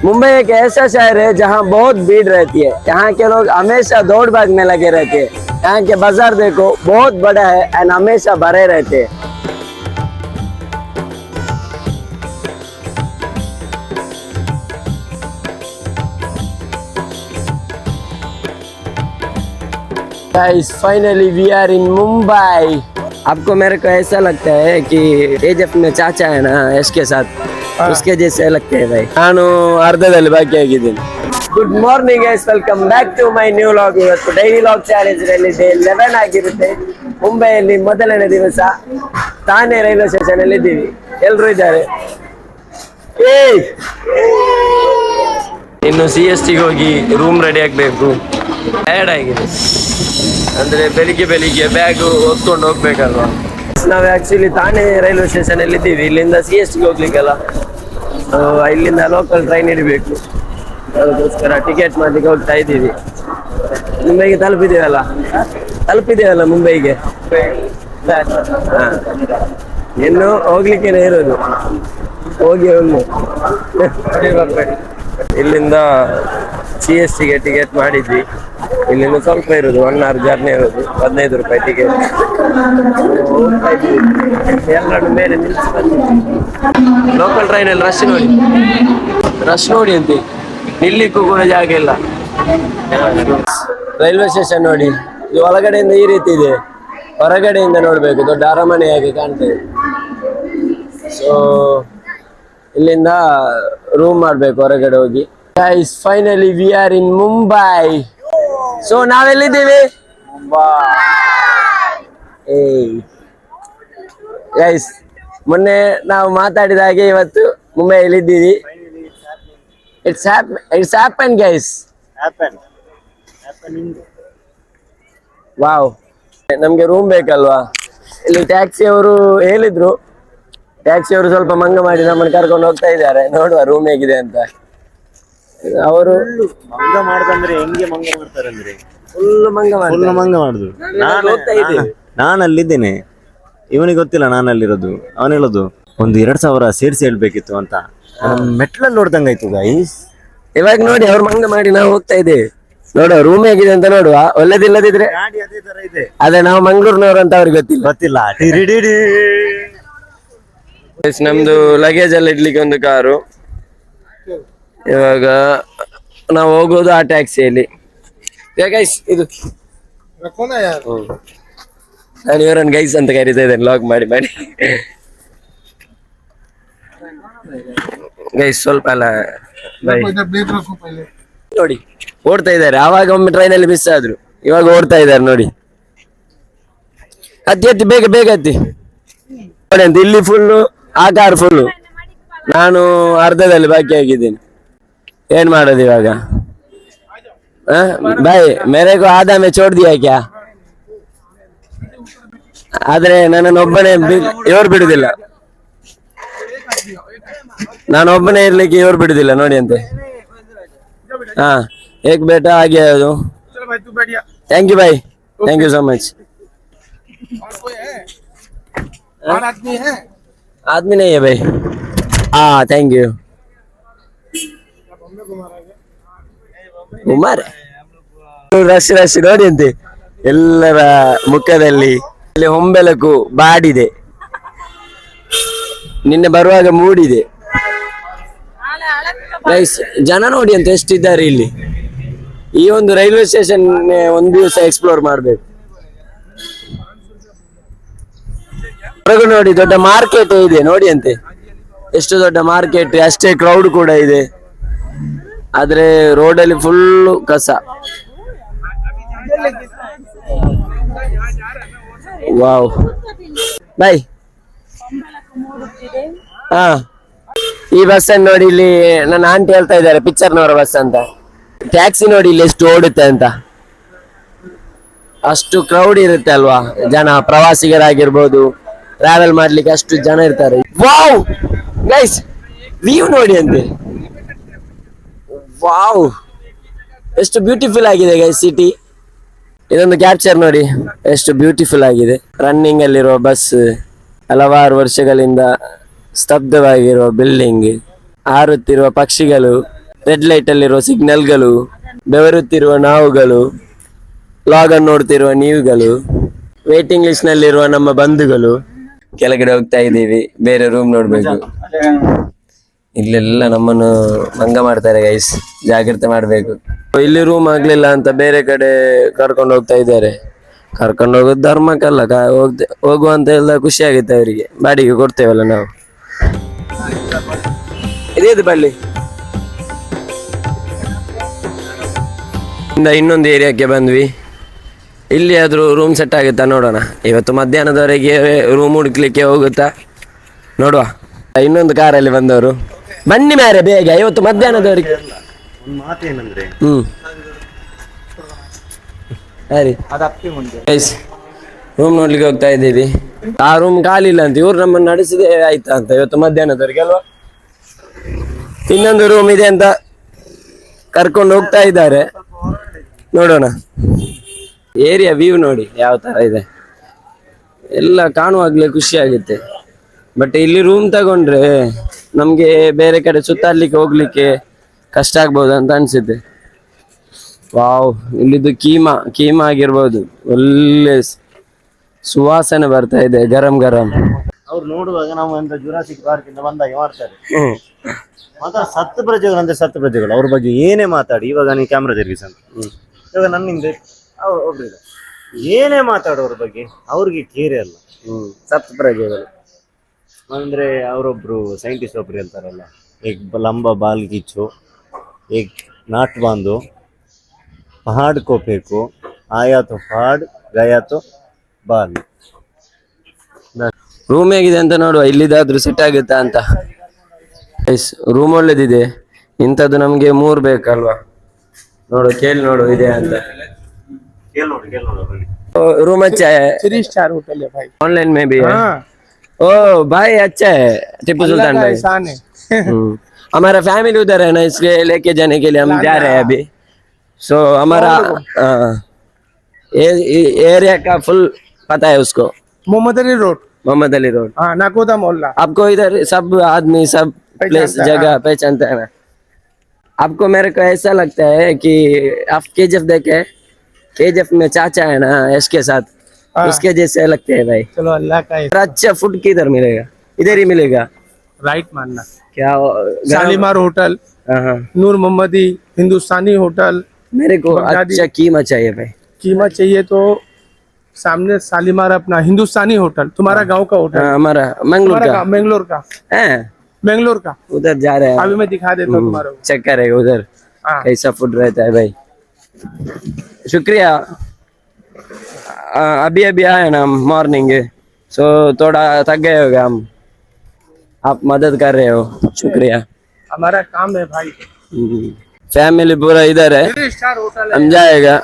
मुंबई एक ऐसा शहर है जहाँ बहुत भीड़ रहती है। यहाँ के लोग हमेशा दौड़ भाग में लगे रहते हैं। यहाँ के बाजार देखो बहुत बड़ा है एंड हमेशा भरे रहते हैं। Guys, finally we are in Mumbai. आपको मेरे को ऐसा लगता है कि ये जब अपने चाचा है ना यश के साथ उसके जैसे लगते हैं भाई। ನಾನು ಅರ್ಧದಲ್ಲಿ ಬಾಕಿ ಆಗಿದ್ದೀನಿ. Good morning guys, welcome back to my new vlog. ಇವತ್ತು ಡೈಲಿ ವ್ಲಾಗ್ ಚಾಲೆಂಜ್ ರಲ್ಲಿ ಡೇ 11 ಆಗಿರುತ್ತೆ. ಮುಂಬೈಯಲ್ಲಿ ಮೊದಲನೇ ದಿವಸ ತಾನೆ ರೈಲ್ವೆ ಸ್ಟೇಷನ್ ಅಲ್ಲಿ ಇದ್ದೀವಿ. ಎಲ್ಲರೂ ಇದ್ದಾರೆ. ಇನ್ನು CST ಗೆ ಹೋಗಿ ರೂಮ್ ರೆಡಿ ಆಗ್ಬೇಕು. ಟಯರ್ಡ್ ಆಗಿದೆ ಅಂದ್ರೆ ಬೆಳಿಗ್ಗೆ ಬ್ಯಾಗ್ ಹೊತ್ಕೊಂಡು ಹೋಗ್ಬೇಕಲ್ವಾ. ನಾವು ಆಕ್ಚುಲಿ ತಾನೇ ರೈಲ್ವೆ ಸ್ಟೇಷನ್ ಅಲ್ಲಿ ಇದ್ದೀವಿ. ಇಲ್ಲಿಂದ CST ಗೆ ಹೋಗ್ಲಿಕ್ಕಲ್ಲ, ಇಲ್ಲಿಂದ ಲೋಕಲ್ ಟ್ರೈನ್ ಹಿಡಿಬೇಕು. ಅದಕ್ಕೋಸ್ಕರ ಟಿಕೆಟ್ ಮಾಡ್ಲಿಕ್ಕೆ ಹೋಗ್ತಾ ಇದ್ದೀವಿ. ಮುಂಬೈಗೆ ತಲುಪಿದ್ದೇವಲ್ಲ ಮುಂಬೈಗೆ. ಇನ್ನು ಹೋಗ್ಲಿಕ್ಕೇನೆ ಇರೋದು, ಹೋಗಿ ಇಲ್ಲಿಂದ CST ಗೆ ಟಿಕೆಟ್ ಮಾಡಿದ್ವಿ. ಇಲ್ಲಿಂದ ಸ್ವಲ್ಪ ಇರೋದು 1 hour ಜರ್ನಿ ಇರೋದು, 15 ರೂಪಾಯಿ ಟಿಕೆಟ್. ಎಲ್ಲರೂ ಮೇಲೆ ನಿಲ್ಸಿ ಲೋಕಲ್ ಟ್ರೈನಲ್ಲಿ ರಶ್ ನೋಡಿ ಅಂತ ನಿಲ್ಲಿಕ್ಕೂ ಕೂಡ ಜಾಗ ಇಲ್ಲ. ರೈಲ್ವೆ ಸ್ಟೇಷನ್ ನೋಡಿ, ಇದು ಒಳಗಡೆಯಿಂದ ಈ ರೀತಿ ಇದೆ, ಹೊರಗಡೆಯಿಂದ ನೋಡ್ಬೇಕು ದೊಡ್ಡ ಅರಮನೆಯಾಗಿ ಕಾಣ್ತದೆ. ಸೊ ಇಲ್ಲಿಂದ ರೂಮ್ ಮಾಡ್ಬೇಕು ಹೊರಗಡೆ ಹೋಗಿ. Guys, finally we are in Mumbai. So ನಾವೆಲ್ಲಿದ್ದೀವಿ? ಗೈಸ್, ಮೊನ್ನೆ ನಾವು ಮಾತಾಡಿದ ಹಾಗೆ ಇವತ್ತು ಮುಂಬೈಯಲ್ಲಿ ಇದ್ದೀವಿ. It's happened guys. ವಾವ್, ನಮ್ಗೆ ರೂಮ್ ಬೇಕಲ್ವಾ. ಇಲ್ಲಿ ಟ್ಯಾಕ್ಸಿ ಅವರು ಹೇಳಿದ್ರು, ಟ್ಯಾಕ್ಸಿ ಅವರು ಸ್ವಲ್ಪ ಮಂಗ ಮಾಡಿ ನಮ್ಮನ್ನು ಕರ್ಕೊಂಡು ಹೋಗ್ತಾ ಇದ್ದಾರೆ. ನೋಡುವ ರೂಮ್ ಹೇಗಿದೆ ಅಂತ. ಅವರು ಮಂಗ ಮಾಡ್ದಂದ್ರೆ ಹೆಂಗೆ ಮಂಗ ಮಾಡ್ತಾರೆ ಅಂದ್ರೆ ಫುಲ್ ಮಂಗ ಮಾಡುದು. ನಾನು ಅಲ್ಲಿದ್ದೇನೆ, ಇವನಿಗೆ ಗೊತ್ತಿಲ್ಲ ನಾನು ಅಲ್ಲಿರೋದು. ಅವನು ಹೇಳೋದು ಒಂದು 2,000 ಸೇರಿಸಿ ಹೇಳ್ಬೇಕಿತ್ತು ಅಂತ. ಮೆಟ್ಲಲ್ಲಿ ನೋಡ್ದಂಗಾಯ್ತು ಗೈಸ್. ಇವಾಗ ನೋಡಿ ಅವ್ರು ಮಂಗ ಮಾಡಿ ನಾವು ಹೋಗ್ತಾ ಇದ್ದೇವೆ. ನೋಡುವ ರೂಮ್ ಹೇಗಿದೆ ಅಂತ ನೋಡುವ. ಒಳ್ಳೆದಿಲ್ಲದಿದ್ರೆ ಅದೇ ನಾವು ಮಂಗಳೂರಿನವರು ಅಂತ ಅವ್ರಿಗೆ ಗೊತ್ತಿಲ್ಲ. ನಮ್ದು ಲಗೇಜ್ ಎಲ್ಲ ಇಡ್ಲಿಕ್ಕೆ ಒಂದು ಕಾರು. ಇವಾಗ ನಾವು ಹೋಗೋದು ಆ ಟ್ಯಾಕ್ಸಿಯಲ್ಲಿ. ಗೈಸ್, ಇದು ನಾನು ಇವರನ್ನು ಗೈಸ್ ಅಂತ ಕರೀತಾ ಇದ್ದೇನೆ ಲಾಗ್ ಮಾಡಿ ಗೈಸ್. ಸ್ವಲ್ಪ ಅಲ್ಲ ನೋಡಿ, ಓಡ್ತಾ ಇದ್ದಾರೆ. ಆವಾಗ ಒಮ್ಮೆ ಟ್ರೈನಲ್ಲಿ ಮಿಸ್ ಆದ್ರು, ಇವಾಗ ಓಡ್ತಾ ಇದ್ದಾರೆ ನೋಡಿ. ಹತ್ತಿ ಬೇಗ ಹತ್ತಿ ನೋಡಿ ಅಂತ. ಇಲ್ಲಿ ಫುಲ್ಲು, ಆ ಕಾರ್ ಫುಲ್ಲು, ನಾನು ಅರ್ಧದಲ್ಲಿ ಬಾಕಿ ಆಗಿದ್ದೀನಿ. ಏನ್ ಮಾಡೋದು ಇವಾಗ? ಬಾಯ್ ಮೇರೆ ಕೋ ಆದಾ ಮೇ ಚೋಡ್ ದಿಯಾ ಕ್ಯಾ? ಆದ್ರೆ ನನ್ನನ್ನು ಒಬ್ಬನೇ ಇವ್ರು ಬಿಡುದಿಲ್ಲ, ನಾನು ಒಬ್ಬನೇ ಇರ್ಲಿಕ್ಕೆ ಇವ್ರು ಬಿಡುದಿಲ್ಲ ನೋಡಿ ಅಂತೆ. ಹಾ, ಏಕ್ ಬೇಟಾ ಆಗಿ ಅದು. Thank you boy, thank you so much. आदमी नहीं है भाई. हाँ, थैंक यू. ಉಮಾರ್ ರಶ್ ನೋಡಿ ಅಂತೆ ಎಲ್ಲರ ಮುಖದಲ್ಲಿ. ಇಲ್ಲಿ ಹೊಂಬೆಲಕು ಬಾಡಿದೆ, ನಿನ್ನೆ ಬರುವಾಗ ಮೂಡಿದೆ. ಜನ ನೋಡಿ ಅಂತ ಎಷ್ಟಿದ್ದಾರೆ ಇಲ್ಲಿ. ಈ ಒಂದು ರೈಲ್ವೆ ಸ್ಟೇಷನ್ ಒಂದು ದಿವಸ ಎಕ್ಸ್ಪ್ಲೋರ್ ಮಾಡ್ಬೇಕು. ಹೊರಗಡೆ ನೋಡಿ ದೊಡ್ಡ ಮಾರ್ಕೆಟ್ ಇದೆ ನೋಡಿ ಅಂತೆ, ಎಷ್ಟು ದೊಡ್ಡ ಮಾರ್ಕೆಟ್, ಅಷ್ಟೇ ಕ್ರೌಡ್ ಕೂಡ ಇದೆ. ಆದ್ರೆ ರೋಡಲ್ಲಿ ಫುಲ್ ಕಸ. ವಾವ್ ಬಾಯ್. ಹಾ, ಈ ಬಸ್ ಅನ್ನು ನೋಡಿ, ಇಲ್ಲಿ ನನ್ನ ಆಂಟಿ ಹೇಳ್ತಾ ಇದ್ದಾರೆ ಪಿಕ್ಚರ್ನವರ ಬಸ್ ಅಂತ. ಟ್ಯಾಕ್ಸಿ ನೋಡಿ ಇಲ್ಲಿ ಎಷ್ಟು ಓಡುತ್ತೆ ಅಂತ. ಅಷ್ಟು ಕ್ರೌಡ್ ಇರುತ್ತೆ ಅಲ್ವಾ, ಜನ ಪ್ರವಾಸಿಗರಾಗಿರ್ಬೋದು, ಟ್ರಾವೆಲ್ ಮಾಡ್ಲಿಕ್ಕೆ ಅಷ್ಟು ಜನ ಇರ್ತಾರೆ. ವಾವ್ ಗೈಸ್, ವ್ಯೂ ನೋಡಿ ಅಂತೆ. ವಾವ್, ಎಷ್ಟು ಬ್ಯೂಟಿಫುಲ್ ಆಗಿದೆ ಗೈಸ್ ಸಿಟಿ. ಇದೊಂದು ಕ್ಯಾಪ್ಚರ್ ನೋಡಿ ಎಷ್ಟು ಬ್ಯೂಟಿಫುಲ್ ಆಗಿದೆ. ರನ್ನಿಂಗ್ ಅಲ್ಲಿರುವ ಬಸ್, ಹಲವಾರು ವರ್ಷಗಳಿಂದ ಸ್ತಬ್ಧವಾಗಿರುವ ಬಿಲ್ಡಿಂಗ್, ಹಾರುತ್ತಿರುವ ಪಕ್ಷಿಗಳು, ರೆಡ್ ಲೈಟ್ ಅಲ್ಲಿರುವ ಸಿಗ್ನಲ್ಗಳು, ಬೆವರುತ್ತಿರುವ ನಾವುಗಳು, ಲಾಗ್ ಅನ್ನು ನೋಡ್ತಿರುವ ನೀವುಗಳು, ವೇಟಿಂಗ್ ಲಿಸ್ಟ್ ನಲ್ಲಿರುವ ನಮ್ಮ ಬಂಧುಗಳು. ಕೆಳಗಡೆ ಹೋಗ್ತಾ ಇದ್ದೀವಿ, ಬೇರೆ ರೂಮ್ ನೋಡ್ಬೇಕು. ಇಲ್ಲೆಲ್ಲ ನಮ್ಮನ್ನು ಭಂಗ ಮಾಡ್ತಾರೆ ಗೈಸ್, ಜಾಗ್ರತೆ ಮಾಡ್ಬೇಕು. ಇಲ್ಲಿ ರೂಮ್ ಆಗ್ಲಿಲ್ಲ ಅಂತ ಬೇರೆ ಕಡೆ ಕರ್ಕೊಂಡು ಹೋಗ್ತಾ ಇದ್ದಾರೆ. ಕರ್ಕೊಂಡು ಹೋಗೋದು ಧರ್ಮಕ್ಕಲ್ಲ, ಹೋಗುವಂತ ಎಲ್ಲ ಖುಷಿ ಆಗುತ್ತೆ ಅವರಿಗೆ, ಬಾಡಿಗೆ ಕೊಡ್ತೇವಲ್ಲ ನಾವು. ಇದೇದು ಬಳ್ಳಿ ಇನ್ನೊಂದು ಏರಿಯಾಕ್ಕೆ ಬಂದ್ವಿ. ಇಲ್ಲಿ ಆದ್ರೂ ರೂಮ್ ಸೆಟ್ ಆಗುತ್ತಾ ನೋಡೋಣ. ಇವತ್ತು ಮಧ್ಯಾಹ್ನದವರೆಗೆ ರೂಮ್ ಹುಡುಕ್ಲಿಕ್ಕೆ ಹೋಗುತ್ತಾ ನೋಡುವ. ಇನ್ನೊಂದು ಕಾರಲ್ಲಿ ಬಂದವರು, ಬನ್ನಿ ಮಾರೆ ಬೇಗ, ಇವತ್ತು ಮಧ್ಯಾಹ್ನದವರೆಗೆ. ಒಂದು ಮಾತೇನಂದ್ರೆ ಸರಿ ರೂಮ್ ನೋಡ್ಲಿಕ್ಕೆ ಹೋಗ್ತಾ ಇದ್ದೀವಿ. ಆ ರೂಮ್ ಖಾಲಿ ಇಲ್ಲ ಅಂತ, ಇವ್ರು ನಮ್ಮನ್ನು ನಡೆಸಿದೆ ಆಯ್ತಾ ಅಂತ ಇವತ್ತು ಮಧ್ಯಾಹ್ನದವರೆಗೆ ಅಲ್ವಾ. ಇನ್ನೊಂದು ರೂಮ್ ಇದೆ ಅಂತ ಕರ್ಕೊಂಡು ಹೋಗ್ತಾ ಇದ್ದಾರೆ, ನೋಡೋಣ. ಏರಿಯಾ ವ್ಯೂ ನೋಡಿ ಯಾವ ತರ ಇದೆ, ಎಲ್ಲ ಕಾಣುವಾಗ್ಲೇ ಖುಷಿ ಆಗುತ್ತೆ. ಬಟ್ ಇಲ್ಲಿ ರೂಮ್ ತಗೊಂಡ್ರೆ ನಮ್ಗೆ ಬೇರೆ ಕಡೆ ಸುತ್ತಾಡ್ಲಿಕ್ಕೆ ಹೋಗ್ಲಿಕ್ಕೆ ಕಷ್ಟ ಆಗ್ಬೋದು ಅಂತ ಅನ್ಸುತ್ತೆ. ವಾವ್, ಇಲ್ಲಿದ್ದು ಕೀಮಾ ಆಗಿರ್ಬೋದು, ಒಳ್ಳೆ ಸುವಾಸನೆ ಬರ್ತಾ ಇದೆ, ಗರಂ ಗರಂ. ಅವ್ರು ನೋಡುವಾಗ ನಾವು ಎಂತ ಜುರಾಸಿಕ್ ಪಾರ್ಕ್ ಇಂದ ಬಂದಾಗ ಮಾಡ್ತಾರೆ. ಮಾತ್ರ ಸತ್ತು ಪ್ರಜೆಗಳು ಅವ್ರ ಬಗ್ಗೆ ಏನೇ ಮಾತಾಡಿ, ಇವಾಗ ನೀವು ಕ್ಯಾಮ್ರಾ ತಿರುಗಿಸಂತ, ಇವಾಗ ನನ್ನಿಂದ ಒಬ್ರಿಲ್ಲ, ಏನೇ ಮಾತಾಡೋರ ಬಗ್ಗೆ ಅವ್ರಿಗೆ ಕೇರೆ ಅಲ್ಲ. ಸತ್ತು ಪ್ರಜೆಗಳು ಅಂದ್ರೆ ಅವರೊಬ್ರು ಸೈಂಟಿಸ್ಟ್ ಒಬ್ರು ಹೇಳ್ತಾರಲ್ಲ, ಏಕ್ ಲಂಬ ಬಾಲ್ ಕಿಚ್ಚು, ಏಕ್ ನಾಟ್ ಬಾಂಧು, ಪಹಾಡ್ ಕೋ ಫೇಕು, ಆಯಾ ತೋ ಪಹಾಡ್ ಗಯಾ ತೋ ಬಾಲ್. ರೂಮ್ ಹೇಗಿದೆ ಅಂತ ನೋಡುವ, ಇಲ್ಲಿದಾದ್ರೂ ಸೆಟ್ ಆಗುತ್ತಾ ಅಂತ. ರೂಮ್ ಒಳ್ಳೇದಿದೆ, ಇಂಥದ್ದು ನಮ್ಗೆ 3 ಬೇಕಲ್ವಾ. ಕೇಳಿ ನೋಡು ಇದೆ ಅಂತ. रूम अच्छा है, 3 स्टार होटल है भाई। ऑनलाइन में भी है। हाँ, ओ भाई अच्छा है, टिप्पू सुल्तान भाई एहसान है। हमारा फैमिली उधर है ना, इसलिए लेके जाने के लिए हम जा रहे हैं अभी। सो हमारा एरिया का फुल पता है उसको, मोहम्मद अली रोड, हाँ, नाकोदा मोहल्ला। आपको इधर सब आदमी सब प्लेस जगह पहचानता है ना। आपको मेरे को ऐसा लगता है कि आप केजीएफ देखे, केजीएफ में चाचा है ना यश के साथ, उसके जैसे लगते हैं भाई। चलो अल्लाह का और अच्छा फूड किधर मिलेगा, इधर ही मिलेगा। राइट मानना क्या शालीमार होटल, नूर मोहम्मदी हिंदुस्तानी होटल। मेरे को अच्छा कीमा चाहिए भाई। कीमा चाहिए तो सामने शालीमार अपना हिंदुस्तानी होटल, तुम्हारा गांव का होटल। हमारा मंगलोर का, मैंगलोर का उधर जा रहे हैं अभी मैं दिखा देता हूँ तुम्हारे को। चेक करेगा उधर कैसा फूड रहता है भाई। शुक्रिया। अभी आए ना मॉर्निंग, सो थोड़ा थक गए होगा हम, आप मदद कर रहे हो, शुक्रिया। हमारा काम है भाई। फैमिली पूरा इधर है, 3 स्टार होटल है। हम जाएगा।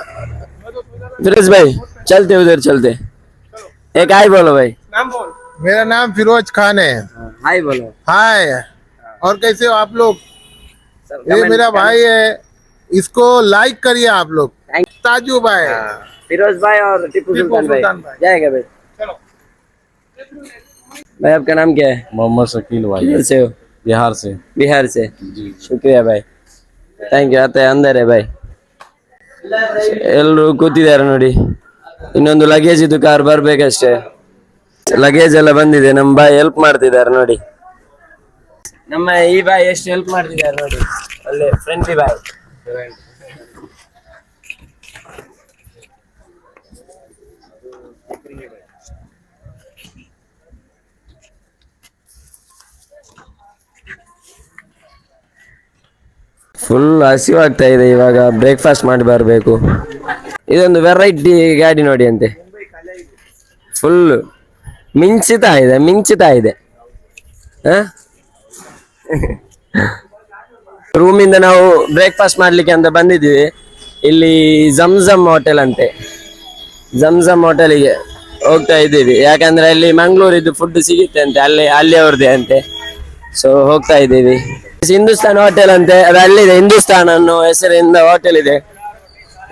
फिरोज भाई चलते उधर चलते, एक हाय बोलो भाई। नाम बोल। मेरा नाम फिरोज खान है। हाय बोलो। हाय, और कैसे हो आप लोग? ये मेरा भाई है, इसको लाइक करिए आप लोग। ताजू भाई, फिरोज भाई और टिप्पू सुल्तान भाई जाएगा भाई। चलो भाई, आपका नाम क्या है? मोहम्मद शकील भाई, किधर से हो? बिहार से। बिहार से, शुक्रिया भाई, ಥ್ಯಾಂಕ್ ಯು. ಆತ ಅಂದರೆ ಬಾಯ್. ಎಲ್ಲರೂ ಕೂತಿದ್ದಾರೆ ನೋಡಿ, ಇನ್ನೊಂದು ಲಗೇಜ್ ಇದು ಕಾರ್ ಬರ್ಬೇಕಷ್ಟೇ. ಲಗೇಜ್ ಎಲ್ಲ ಬಂದಿದೆ, ನಮ್ಮ ಬಾಯ್ ಹೆಲ್ಪ್ ಮಾಡ್ತಿದ್ದಾರೆ ನೋಡಿ. ನಮ್ಮ ಈ ಬಾಯ್ ಎಷ್ಟು ಹೆಲ್ಪ್ ಮಾಡ್ತಿದ್ದಾರೆ ನೋಡಿ, ಒಳ್ಳೆ ಫ್ರೆಂಡ್ಲಿ ಬಾಯ್. ಫುಲ್ ಹಸಿವಾಗ್ತಾ ಇದೆ, ಇವಾಗ ಬ್ರೇಕ್ಫಾಸ್ಟ್ ಮಾಡಿ ಬರಬೇಕು. ಇದೊಂದು ವೆರೈಟಿ ಗಾಡಿ ನೋಡಿ ಅಂತೆ, ಫುಲ್ ಮಿಂಚುತ್ತಾ ಇದೆ. ರೂಮಿಂದ ನಾವು ಬ್ರೇಕ್ಫಾಸ್ಟ್ ಮಾಡ್ಲಿಕ್ಕೆ ಅಂತ ಬಂದಿದ್ದೀವಿ. ಇಲ್ಲಿ ಜಮ್ ಹೋಟೆಲ್ ಅಂತೆ, ಜಮ್ ಹೋಟೆಲಿಗೆ ಹೋಗ್ತಾ ಇದ್ದೀವಿ. ಯಾಕಂದ್ರೆ ಅಲ್ಲಿ ಮಂಗಳೂರಿದ್ದು ಫುಡ್ ಸಿಗುತ್ತೆ ಅಂತೆ, ಅಲ್ಲಿ ಅವ್ರದ್ದೇ ಅಂತೆ. ಸೊ ಹೋಗ್ತಾ ಇದ್ದೀವಿ. ಹಿಂದೂಸ್ತಾನ್ ಹೋಟೆಲ್ ಅಂತೆ, ಅದು ಅಲ್ಲಿದೆ, ಹಿಂದೂಸ್ತಾನ್ ಅನ್ನೋ ಹೆಸರಿಂದ ಹೋಟೆಲ್ ಇದೆ.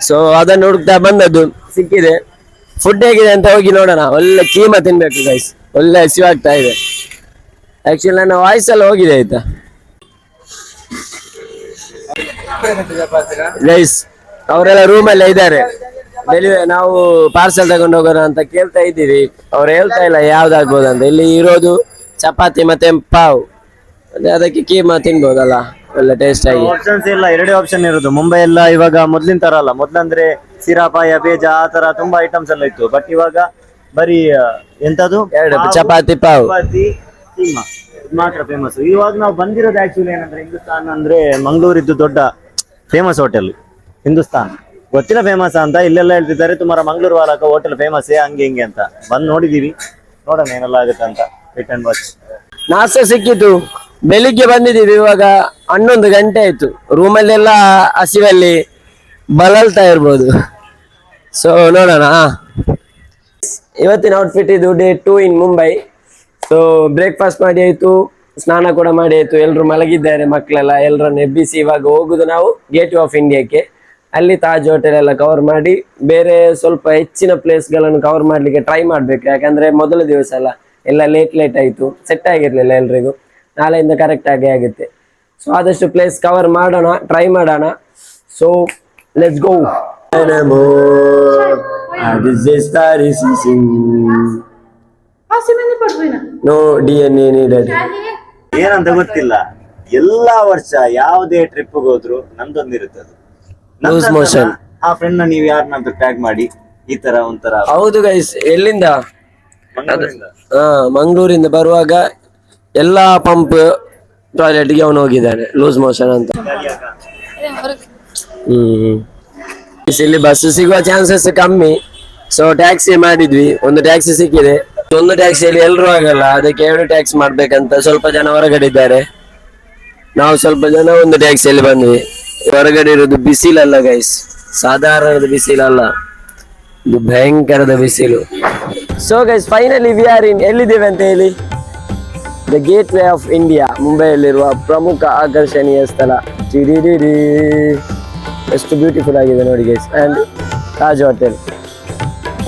ಸೊ ಅದನ್ನು ಹುಡುಕ್ತಾ ಬಂದದ್ದು, ಸಿಕ್ಕಿದೆ. ಫುಡ್ ಹೇಗಿದೆ ಅಂತ ಹೋಗಿ ನೋಡೋಣ. ಒಳ್ಳೆ ಕೀಮಾ ತಿನ್ಬೇಕು ಗೈಸ್, ಒಳ್ಳೆ ಹಸಿವಾಗ್ತಾ ಇದೆ. ಆಕ್ಚುಲಿ ನನ್ನ ವಾಯ್ಸ್ ಎಲ್ಲ ಹೋಗಿದೆ ಆಯ್ತಾ. ಗೈಸ್ ಅವರೆಲ್ಲ ರೂಮಲ್ಲೇ ಇದ್ದಾರೆ. ನಾವು ಪಾರ್ಸೆಲ್ ತಗೊಂಡು ಹೋಗೋಣ ಅಂತ ಕೇಳ್ತಾ ಇದ್ದೀವಿ. ಅವ್ರು ಹೇಳ್ತಾ ಇಲ್ಲ ಯಾವ್ದಾಗ್ಬೋದು ಅಂತ. ಇಲ್ಲಿ ಇರೋದು ಚಪಾತಿ ಮತ್ತೆ ಪಾವ್, ಅದಕ್ಕೆ ಕೀಮಾ ತಿನ್ಬೋದಲ್ಲ ಒಳ್ಳೆ ಟೇಸ್ಟ್ ಆಗಿ. ಆಪ್ಷನ್ಸ್ ಇಲ್ಲ, ಎರಡೇ ಆಪ್ಷನ್ ಇರೋದು. ಮುಂಬೈ ಎಲ್ಲ ಇವಾಗ ಮೊದ್ಲಿನ ತರ ಅಲ್ಲ. ಮೊದ್ಲಂದ್ರೆ ಸಿರಾ ಪಾಯ ಬೇಜ ಆ ತರ ತುಂಬಾ ಐಟಮ್ಸ್ ಎಲ್ಲ ಇತ್ತು. ಬಟ್ ಇವಾಗ ಬರೀ ಎಂತದು ಎರಡು ಚಪಾತಿ ಪಾವ್ ಚಪಾತಿ ಕೀಮಾ ಮಾತ್ರ ಫೇಮಸ್. ಇವಾಗ ನಾವು ಬಂದಿರೋದು ಆಕ್ಚುಲಿ ಏನಂದ್ರೆ ಹಿಂದೂಸ್ತಾನ್ ಅಂದ್ರೆ ಮಂಗಳೂರಿದ್ದು ದೊಡ್ಡ ಫೇಮಸ್ ಹೋಟೆಲ್ ಹಿಂದೂಸ್ತಾನ್. ಗೊತ್ತಿಲ್ಲ ಫೇಮಸ್ ಅಂತ, ಇಲ್ಲೆಲ್ಲ ಹೇಳ್ತಿದ್ದಾರೆ ತುಮಾರ ಮಂಗಳೂರು ವಾಲಕ ಹೋಟೆಲ್ ಫೇಮಸ್ ಹಂಗೆ ಹಿಂಗೆ ಅಂತ. ಬಂದು ನೋಡಿದೀವಿ, ನೋಡೋಣ ಏನೆಲ್ಲ ಆಗುತ್ತೆ ಅಂತ. Wait and watch. ನಾಷ್ಟ ಸಿಕ್ಕಿತು, ಬೆಳಿಗ್ಗೆ ಬಂದಿದ್ದೀವಿ. ಇವಾಗ 11 ಗಂಟೆ ಆಯ್ತು. ರೂಮಲ್ಲೆಲ್ಲ ಹಸಿವಲ್ಲಿ ಬಳಲ್ತಾ ಇರ್ಬೋದು. ಸೊ ನೋಡೋಣ. ಇವತ್ತಿನ ಔಟ್ಫಿಟ್ ಇದು ಡೇ 2 ಇನ್ ಮುಂಬೈ. ಸೊ ಬ್ರೇಕ್ಫಾಸ್ಟ್ ಮಾಡಿ ಆಯ್ತು, ಸ್ನಾನ ಕೂಡ ಮಾಡಿ ಆಯ್ತು. ಎಲ್ಲರೂ ಮಲಗಿದ್ದಾರೆ, ಮಕ್ಕಳೆಲ್ಲ ಎಲ್ಲರನ್ನು ಎಬ್ಬಿಸಿ ಇವಾಗ ಹೋಗುದು ನಾವು ಗೇಟ್ ವೇ ಆಫ್ ಇಂಡಿಯಾಕ್ಕೆ. ಅಲ್ಲಿ ತಾಜ್ ಹೋಟೆಲ್ ಎಲ್ಲ ಕವರ್ ಮಾಡಿ ಬೇರೆ ಸ್ವಲ್ಪ ಹೆಚ್ಚಿನ ಪ್ಲೇಸ್ಗಳನ್ನು ಕವರ್ ಮಾಡಲಿಕ್ಕೆ ಟ್ರೈ ಮಾಡಬೇಕು. ಯಾಕಂದ್ರೆ ಮೊದಲ ದಿವಸ ಅಲ್ಲ, ಎಲ್ಲ ಲೇಟ್ ಆಯಿತು, ಸೆಟ್ ಆಗಿರಲಿಲ್ಲ ಎಲ್ರಿಗೂ. ನಾಳೆಯಿಂದ ಕರೆಕ್ಟ್ ಆಗಿ ಆಗುತ್ತೆ. ಸೊ ಆದಷ್ಟು ಪ್ಲೇಸ್ ಕವರ್ ಮಾಡೋಣ, ಟ್ರೈ ಮಾಡೋಣ. So let's go. No DNA needed. ಏನಂತ ಗೊತ್ತಿಲ್ಲ. ಎಲ್ಲಾ ವರ್ಷ ಯಾವುದೇ ಟ್ರಿಪ್ ಹೋದ್ರು ನಮ್ದೊಂದಿರುತ್ತದೆ. Loose motion. ಆ ಫ್ರೆಂಡ್ ನ ನೀವು ಯಾರನ್ನ ಟ್ಯಾಗ್ ಮಾಡಿ ಈ ತರ ಒಂಥರ. ಹೌದು ಗೈಸ್, ಎಲ್ಲಿಂದ? ಮಂಗಳೂರಿಂದ. ಮಂಗಳೂರಿಂದ ಬರುವಾಗ ಎಲ್ಲಾ ಪಂಪ್ ಟಾಯ್ಲೆಟ್ಗೆ ಅವನು ಹೋಗಿದ್ದಾನೆ ಲೂಸ್ ಮೋಷನ್ ಅಂತ. ಇಲ್ಲಿ ಬಸ್ ಸಿಗುವ ಚಾನ್ಸಸ್ ಕಮ್ಮಿ. ಸೊ ಟ್ಯಾಕ್ಸಿ ಮಾಡಿದ್ವಿ, ಒಂದು ಟ್ಯಾಕ್ಸಿ ಸಿಕ್ಕಿದೆ. ಒಂದು ಟ್ಯಾಕ್ಸಿಯಲ್ಲಿ ಎಲ್ಲರೂ ಆಗಲ್ಲ, ಅದಕ್ಕೆ 2 ಟ್ಯಾಕ್ಸಿ ಮಾಡ್ಬೇಕಂತ ಸ್ವಲ್ಪ ಜನ ಹೊರಗಡೆ ಇದ್ದಾರೆ. ನಾವು ಸ್ವಲ್ಪ ಜನ ಒಂದು ಟ್ಯಾಕ್ಸಿಯಲ್ಲಿ ಬಂದ್ವಿ. ಹೊರಗಡೆ ಇರೋದು ಬಿಸಿಲಲ್ಲ ಗೈಸ್, ಸಾಧಾರಣದ ಬಿಸಿಲಲ್ಲ, ಇದು ಭಯಂಕರದ ಬಿಸಿಲು. So guys finally we are in, ಎಲ್ಲಿದ್ದೇವೆ ಅಂತ ಹೇಳಿ, the gateway of India, ಮುಂಬೈಯಲ್ಲಿರುವ ಪ್ರಮುಖ ಆಕರ್ಷಣೀಯ ಸ್ಥಳ. ಎಷ್ಟು ಬ್ಯೂಟಿಫುಲ್ ಆಗಿದೆ ನೋಡಿ ಗೈಸ್. ಆ್ಯಂಡ್ ತಾಜ್ ಹೋಟೆಲ್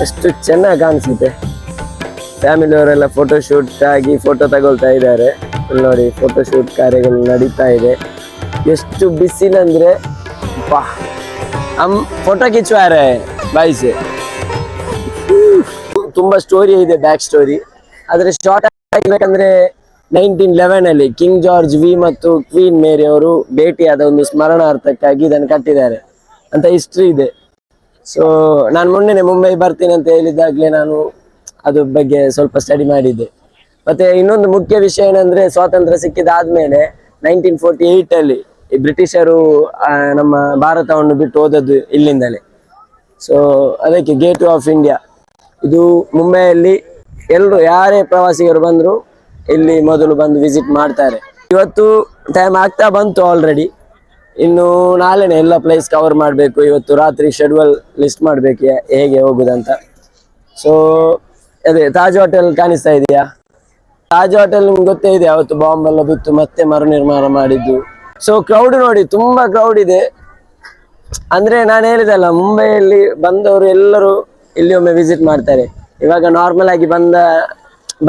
ಎಷ್ಟು ಚೆನ್ನಾಗಿ ಕಾಣಿಸುತ್ತೆ. ಫ್ಯಾಮಿಲಿಯವರೆಲ್ಲ ಫೋಟೋ ಶೂಟ್ ಆಗಿ ಫೋಟೋ ತಗೊಳ್ತಾ ಇದ್ದಾರೆ. ನೋಡಿ ಫೋಟೋ ಶೂಟ್ ಕಾರ್ಯಗಳು ನಡೀತಾ ಇದೆ. ಎಷ್ಟು ಬಿಸಿಲಂದ್ರೆ ಬಾ, ಫೋಟೋ ಕಿಚ್ಚುವಾರೆ ಬಾಯ್ಸ್. ತುಂಬಾ ಸ್ಟೋರಿ ಇದೆ, ಬ್ಯಾಕ್ ಸ್ಟೋರಿ. ಆದ್ರೆ ಶಾರ್ಟ್ ಆಗ್ಬೇಕಂದ್ರೆ 1911 ಅಲ್ಲಿ ಕಿಂಗ್ ಜಾರ್ಜ್ ವಿ ಮತ್ತು ಕ್ವೀನ್ ಮೇರಿ ಅವರು ಭೇಟಿಯಾದ ಒಂದು ಸ್ಮರಣಾರ್ಥಕ್ಕಾಗಿ ಇದನ್ನು ಕಟ್ಟಿದ್ದಾರೆ ಅಂತ ಹಿಸ್ಟ್ರಿ ಇದೆ. ಸೊ ನಾನು ಮೊನ್ನೆ ಮುಂಬೈ ಬರ್ತೀನಿ ಅಂತ ಹೇಳಿದಾಗ್ಲೇ ನಾನು ಅದ್ರ ಬಗ್ಗೆ ಸ್ವಲ್ಪ ಸ್ಟಡಿ ಮಾಡಿದ್ದೆ. ಮತ್ತೆ ಇನ್ನೊಂದು ಮುಖ್ಯ ವಿಷಯ ಏನಂದ್ರೆ, ಸ್ವಾತಂತ್ರ್ಯ ಸಿಕ್ಕಿದಾದ್ಮೇಲೆ 1948 ಅಲ್ಲಿ ಈ ಬ್ರಿಟಿಷರು ನಮ್ಮ ಭಾರತವನ್ನು ಬಿಟ್ಟು ಹೋದದ್ದು ಇಲ್ಲಿಂದಲೇ. ಸೊ ಅದಕ್ಕೆ ಗೇಟ್ ವೇ ಆಫ್ ಇಂಡಿಯಾ ಇದು ಮುಂಬೈಯಲ್ಲಿ ಎಲ್ಲರೂ ಯಾರೇ ಪ್ರವಾಸಿಗರು ಬಂದ್ರು ಇಲ್ಲಿ ಮೊದಲು ಬಂದು ವಿಸಿಟ್ ಮಾಡ್ತಾರೆ. ಇವತ್ತು ಟೈಮ್ ಆಗ್ತಾ ಬಂತು ಆಲ್ರೆಡಿ. ಇನ್ನು ನಾಳೆನೆ ಎಲ್ಲ ಪ್ಲೇಸ್ ಕವರ್ ಮಾಡಬೇಕು. ಇವತ್ತು ರಾತ್ರಿ ಶೆಡ್ಯೂಲ್ ಲಿಸ್ಟ್ ಮಾಡಬೇಕು ಹೇಗೆ ಹೋಗುದಂತ. ಸೊ ಅದೇ ತಾಜ್ ಹೋಟೆಲ್ ಕಾಣಿಸ್ತಾ ಇದೆಯಾ? ತಾಜ್ ಹೋಟೆಲ್ ನಿಮ್ಗೆ ಗೊತ್ತೇ ಇದೆ, ಅವತ್ತು ಬಾಂಬ್ ಎಲ್ಲ ಬಿತ್ತು ಮತ್ತೆ ಮರು ನಿರ್ಮಾಣ ಮಾಡಿದ್ದು. ಸೊ ಕ್ರೌಡ್ ನೋಡಿ, ತುಂಬಾ ಕ್ರೌಡ್ ಇದೆ. ಅಂದ್ರೆ ನಾನು ಹೇಳಿದಲ್ಲ, ಮುಂಬೈಯಲ್ಲಿ ಬಂದವರು ಎಲ್ಲರೂ ಇಲ್ಲಿ ಒಮ್ಮೆ ವಿಸಿಟ್ ಮಾಡ್ತಾರೆ. ಇವಾಗ ನಾರ್ಮಲ್ ಆಗಿ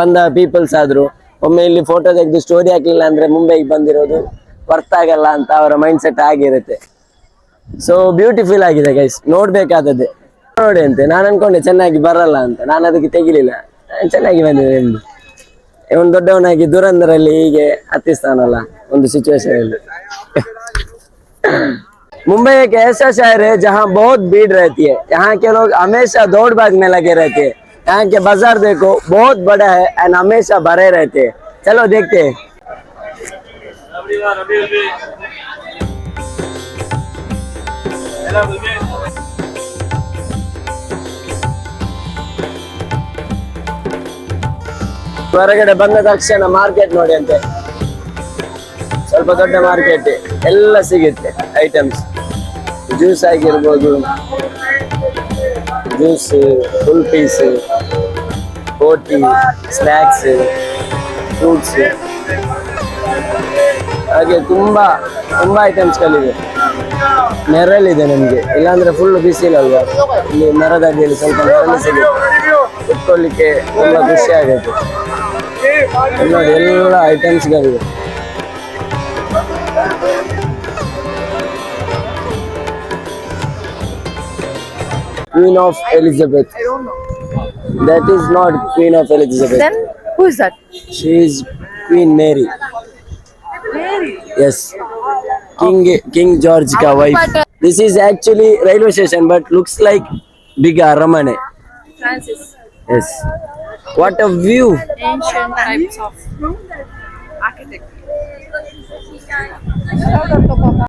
ಬಂದ ಪೀಪಲ್ಸ್ ಆದ್ರು ಒಮ್ಮೆ ಇಲ್ಲಿ ಫೋಟೋ ತೆಗೆದು ಸ್ಟೋರಿ ಹಾಕ್ಲಿಲ್ಲ ಅಂದ್ರೆ ಮುಂಬೈಗೆ ಬಂದಿರೋದು ವರ್ತ್ ಆಗಲ್ಲ ಅಂತ ಅವರ ಮೈಂಡ್ ಸೆಟ್ ಆಗಿರುತ್ತೆ. ಸೊ ಬ್ಯೂಟಿಫುಲ್ ಆಗಿದೆ ಗೈಸ್, ನೋಡ್ಬೇಕಾದದ್ದೇ. ನೋಡಿ ಅಂತೆ ನಾನು ಅನ್ಕೊಂಡೆ ಚೆನ್ನಾಗಿ ಬರಲ್ಲ ಅಂತ, ನಾನು ಅದಕ್ಕೆ ತೆಗಿಲಿಲ್ಲ. ಚೆನ್ನಾಗಿ ಬಂದಿದೆ ಎಂದು. ಒಂದು ದೊಡ್ಡವನಾಗಿ ದುರಂದರಲ್ಲಿ ಹೀಗೆ ಹತ್ತಿಸ್ತಾನಲ್ಲ ಒಂದು ಸಿಚುವೇಶನ್ ಅಲ್ಲಿ. मुंबई एक ऐसा शहर है जहाँ बहुत भीड़ रहती है. यहाँ के लोग हमेशा दौड़ भाग में लगे रहते हैं. यहाँ के बाजार देखो बहुत बड़ा है एंड हमेशा भरे रहते हैं. चलो देखते हैं. ಹೊರಗಡೆ ಬಂದ ತಕ್ಷಣ ಮಾರ್ಕೆಟ್ ನೋಡಿ ಅಂತೆ, ಸ್ವಲ್ಪ ದೊಡ್ಡ ಮಾರ್ಕೆಟ್, ಎಲ್ಲ ಸಿಗುತ್ತೆ ಐಟಮ್ಸ್. ಜ್ಯೂಸ್ ಆಗಿರ್ಬೋದು, ಜ್ಯೂಸ್, ಫುಲ್ ಪೀಸ್, ಬೋಟಿ, ಸ್ನ್ಯಾಕ್ಸ್, ಫ್ರೂಟ್ಸ್, ಹಾಗೆ ತುಂಬಾ ಐಟಮ್ಸ್ಗಳಿವೆ. ನೆರಳಿದೆ ನಮಗೆ, ಇಲ್ಲಾಂದ್ರೆ ಫುಲ್ ಬಿಸಿಲಲ್ವಾ. ಇಲ್ಲಿ ಮರದ ಅಡಿಯಲ್ಲಿ ಸ್ವಲ್ಪ ನೆರಳು ಸಿಗುತ್ತೆ, ಕುತ್ಕೊಳ್ಳಿಕ್ಕೆ ತುಂಬಾ ಖುಷಿ ಆಗುತ್ತೆ. ನೋಡಿ ಎಲ್ಲ ಐಟಮ್ಸ್ಗಳಿವೆ. Queen of Elizabeth. I don't know. That is not Queen of Elizabeth. Then who is that? She is Queen Mary. Mary. Yes. King George ka wife. This is actually railway station, but looks like big Aramane. Francis. Yes. What a view. Ancient types of architecture.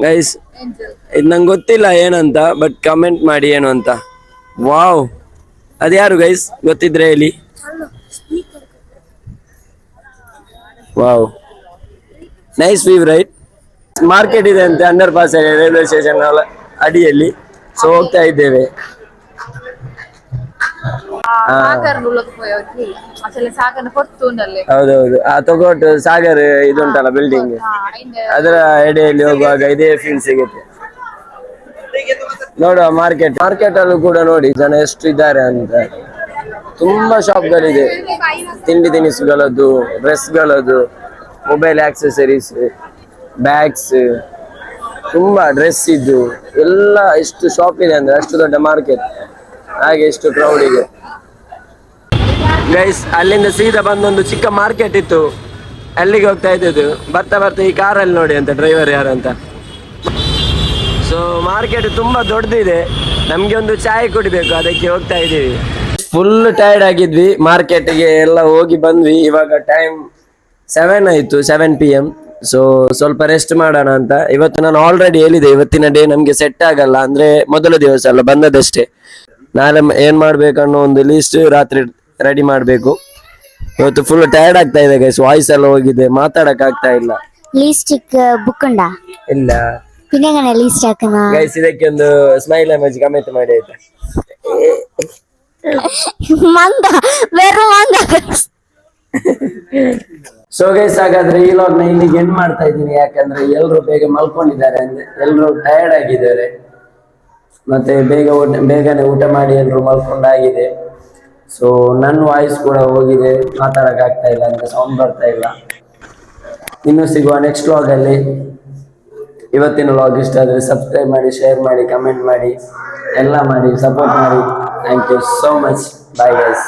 Guys Angel. ಇದು ನಂಗೆ ಗೊತ್ತಿಲ್ಲ ಏನಂತ, but comment ಮಾಡಿ ಏನು ಅಂತ. Wow, ಅದ್ಯಾರು guys ಗೊತ್ತಿದ್ರೆ ಹೇಳಿ. Wow, nice view right. Market ಇದೆ ಅಂತೆ ಅಂಡರ್ ಪಾಸ್ ರೈಲ್ವೆ ಸ್ಟೇಷನ್ ಅಡಿಯಲ್ಲಿ. ಸೊ ಹೋಗ್ತಾ ಇದ್ದೇವೆ. సాగర్ పోయి అసలు సాగర్ పొత్తుండలే ಹೌದೌದು, ಆ ತಗೋಟು ಸಾಗರ್ ಇದುಂಟಲ್ಲ ಬಿಲ್ಡಿಂಗ್, ಅದರ ಎಡೆಯಲ್ಲಿ ಹೋಗುವಾಗ ಇದೇ ಫೀಲ್ ಸಿಗುತ್ತೆ. ನೋಡುವ ಮಾರ್ಕೆಟ್ ಅಲ್ಲೂ ಕೂಡ ನೋಡಿ ಜನ ಎಷ್ಟು ಇದ್ದಾರೆ ಅಂತ. ತುಂಬಾ ಶಾಪ್ಗಳಿದೆ, ತಿಂಡಿ ತಿನಿಸುಗಳದ್ದು, ಡ್ರೆಸ್ಗಳದ್ದು, ಮೊಬೈಲ್ ಆಕ್ಸೆಸರೀಸ್, ಬ್ಯಾಗ್ಸ್, ತುಂಬಾ ಡ್ರೆಸ್ ಇದ್ದು ಎಲ್ಲ ಎಷ್ಟು ಶಾಪ್ ಇದೆ ಅಂದ್ರೆ ಅಷ್ಟು ದೊಡ್ಡ ಮಾರ್ಕೆಟ್. ಹಾಗೆ ಎಷ್ಟು ಕ್ರೌಡ್ ಇದೆ ಗೈಸ್. ಅಲ್ಲಿಂದ ಸೀದಾ ಬಂದೊಂದು ಚಿಕ್ಕ ಮಾರ್ಕೆಟ್ ಇತ್ತು, ಅಲ್ಲಿಗೆ ಹೋಗ್ತಾ ಇದ್ದದ್ದು. ಬರ್ತಾ ಈ ಕಾರಲ್ಲಿ ನೋಡಿ ಅಂತ ಡ್ರೈವರ್ ಯಾರು ಅಂತ. ಸೊ ಮಾರ್ಕೆಟ್ ತುಂಬಾ ದೊಡ್ಡದಿದೆ, ನಮ್ಗೆ ಒಂದು ಚಾಯ್ ಕುಡಿಬೇಕು, ಅದಕ್ಕೆ ಹೋಗ್ತಾ ಇದ್ದೀವಿ. ಫುಲ್ ಟೈರ್ಡ್ ಆಗಿದ್ವಿ, ಮಾರ್ಕೆಟ್ಗೆ ಎಲ್ಲ ಹೋಗಿ ಬಂದ್ವಿ. ಇವಾಗ ಟೈಮ್ 7 ಆಯ್ತು, 7 PM. ಸೊ ಸ್ವಲ್ಪ ರೆಸ್ಟ್ ಮಾಡೋಣ ಅಂತ. ಇವತ್ತು ನಾನು ಆಲ್ರೆಡಿ ಹೇಳಿದೆ, ಇವತ್ತಿನ ಡೇ ನಮ್ಗೆ ಸೆಟ್ ಆಗಲ್ಲ, ಅಂದ್ರೆ ಮೊದಲ ದಿವಸ ಅಲ್ಲ, ಬಂದದಷ್ಟೇ. ನಾಳೆ ಏನ್ ಮಾಡ್ಬೇಕನ್ನೋ ಒಂದು ಲಿಸ್ಟ್ ರಾತ್ರಿ ರೆಡಿ ಮಾಡ್ಬೇಕು. ಇವತ್ತು ಫುಲ್ ಟೈರ್ಡ್ ಆಗ್ತಾ ಇದೆ ಗೈಸ್, ವಾಯ್ಸ್ ಎಲ್ಲ ಹೋಗಿದೆ, ಮಾತಾಡಕ್ ಆಗ್ತಾ ಇಲ್ಲ. ಲಿಪ್ಸ್ಟಿಕ್ ಬುಕ್ ಉಂಡಾ? ಇಲ್ಲ പിന്നെ ലിസ്റ്റ് ആക്കുന്ന ಗೈಸ್, ಇದಕ್ಕೆ ಒಂದು ಸ್ಮೈಲ್ ಎಮೋಜಿ ಕಮೆಂಟ್ ಮಾಡಿ ಆಯ್ತಾ. ಮಂದ ವೆರು ಮಂದ. ಸೊ ಗೈಸ್, ಹಾಗಾದ್ರೆ ಈ ಲಾಗ್ ನ ಇಲ್ಲಿಗೆ ಎಂಡ್ ಮಾಡ್ತಾ ಇದ್ದೀನಿ, ಯಾಕಂದ್ರೆ ಎಲ್ರು ಬೇಗ ಮಲ್ಕೊಂಡಿದ್ದಾರೆ, ಅಂದ್ರೆ ಎಲ್ರು ಟಯರ್ಡ್ ಆಗಿದ್ದಾರೆ. ಮತ್ತೆ ಬೇಗನೆ ಊಟ ಮಾಡಿ ಎಲ್ರು ಮಲ್ಕೊಂಡಾಗಿದೆ. ಸೊ ನನ್ನ ವಾಯ್ಸ್ ಕೂಡ ಹೋಗಿದೆ, ಮಾತಾಡಕ್ ಆಗ್ತಾ ಇಲ್ಲ, ಅಂದ್ರೆ ಸೌಂಡ್ ಬರ್ತಾ ಇಲ್ಲ. ಇನ್ನು ಸಿಗುವ ನೆಕ್ಸ್ಟ್ ವ್ಲಾಗ್ ಅಲ್ಲಿ. ಇವತ್ತಿನ ವ್ಲಾಗ್ ಇಷ್ಟ ಆದ್ರೆ ಸಬ್ಸ್ಕ್ರೈಬ್ ಮಾಡಿ, ಶೇರ್ ಮಾಡಿ, ಕಮೆಂಟ್ ಮಾಡಿ, ಎಲ್ಲ ಮಾಡಿ, ಸಪೋರ್ಟ್ ಮಾಡಿ. Thank you so much. Bye guys.